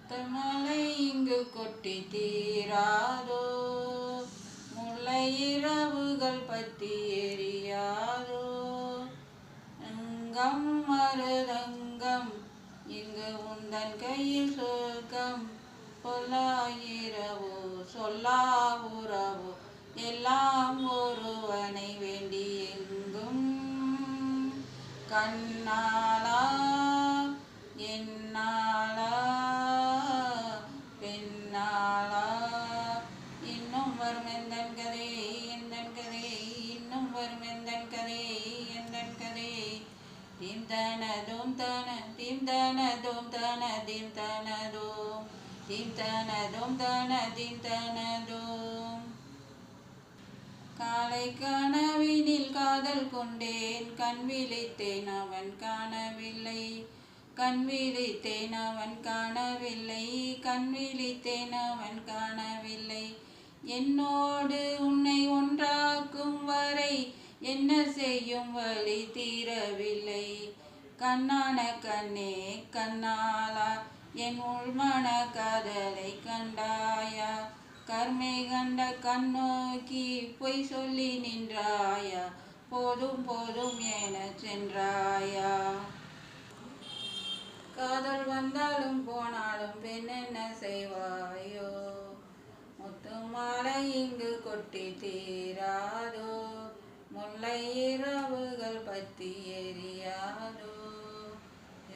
முத்தமலை இங்கு கொட்டி தீராதோ, முல்லை இரவுகள் பற்றி எரியாதோ. அங்கம் மருதங்கம் இங்கு உந்தன் கையில் சொர்க்கம், பொல்லாயிரவோ சொல்லா உறவோ எல்லாம் ஒருவனை வேண்டி எங்கும். கண்ணாளா என்னாளா பெண்ணாளா, இன்னும் வரும் எந்தன் கதை எந்தன் கதை, இன்னும் வரும் எந்தன் கதை எந்தன் கதை. தீம்தனதும் தன தீம்தனதும் தன தீம்தனதும் தீம்தனதும் தன தீம்தனதும். காலை கனவினில் காதல் கொண்டேன், கண் விழித்தேன் அவன் காணவில்லை, கண் விழித்தேன் அவன் காணவில்லை, கண் விழித்தேன் அவன் காணவில்லை. என்னோடு உன்னை ஒன்றாக்கும் வரை என்ன செய்யும் வழி தீரவில்லை. கண்ணான கண்ணே கண்ணாளா, என் உள்மன காதலை கண்டாயா, கர்மை கண்ட கண்ணோக்கி பொய் சொல்லி நின்றாயா, போதும் போதும் என சென்றாயா. காதல் வந்தாலும் போனாலும் பெண் என்ன செய்வாயோ, முத்து மாலை இங்கு கொட்டி தீராதோ, முல்லை இரவுகள் பற்றி எரியாதோ.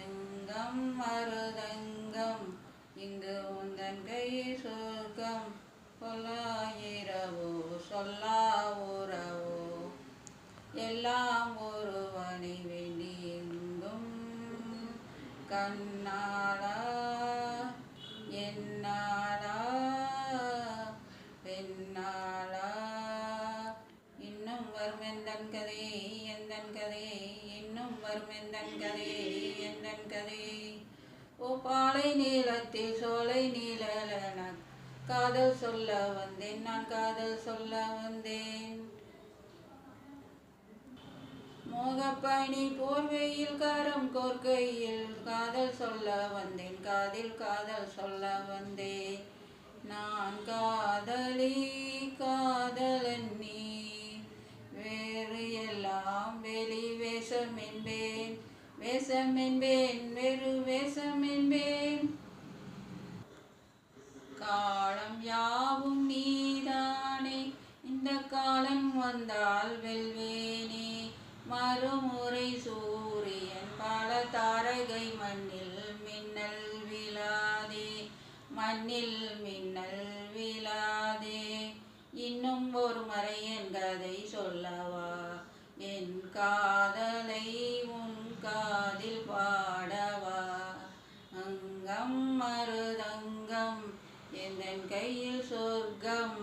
எங்கம் மருதங்கம் இங்கு உந்தன் கையில் சொர்க்கம், பொல்லாயிரவோ சொல்லா உறவோ எல்லாம் ஒருவனை வேண்டி எங்கும். கண்ணாளா என்னாளா பெண்ணாளா, இன்னும் வரும் எந்தன் கதை எந்தன் கதை, இன்னும் வரும் எந்தன் கதை எந்தன் கதை. ஓ பாலை நீளத்தில் சோலை நீளன காதல் சொல்ல வந்தேன், நான் காதல் சொல்ல வந்தேன். மோகப்பனி போர்வையில் கரம் கோர்க்கையில் காதல் சொல்ல வந்தேன், காதில் காதல் சொல்ல வந்தேன். நான் காதலி காதலன் நீ, வேறு எல்லாம் வெளி வேஷம் என்பேன், வேஷம் என்பேன் வேறு வேஷம் என்பேன். காலம் யாவும் நீதானே, இந்த காலம் வந்தால் வெல்வேனே. மறுமுறை சூரியன் பல தாரகை மண்ணில் மின்னல் விழாதே, மண்ணில் மின்னல் விழாதே. இன்னும் ஒரு முறை என் கதை சொல்லவா, என் காதலை உன் காதில் பாடவா. அங்கம் மருதங்கம் எந்தன் கையில் சொர்க்கம்,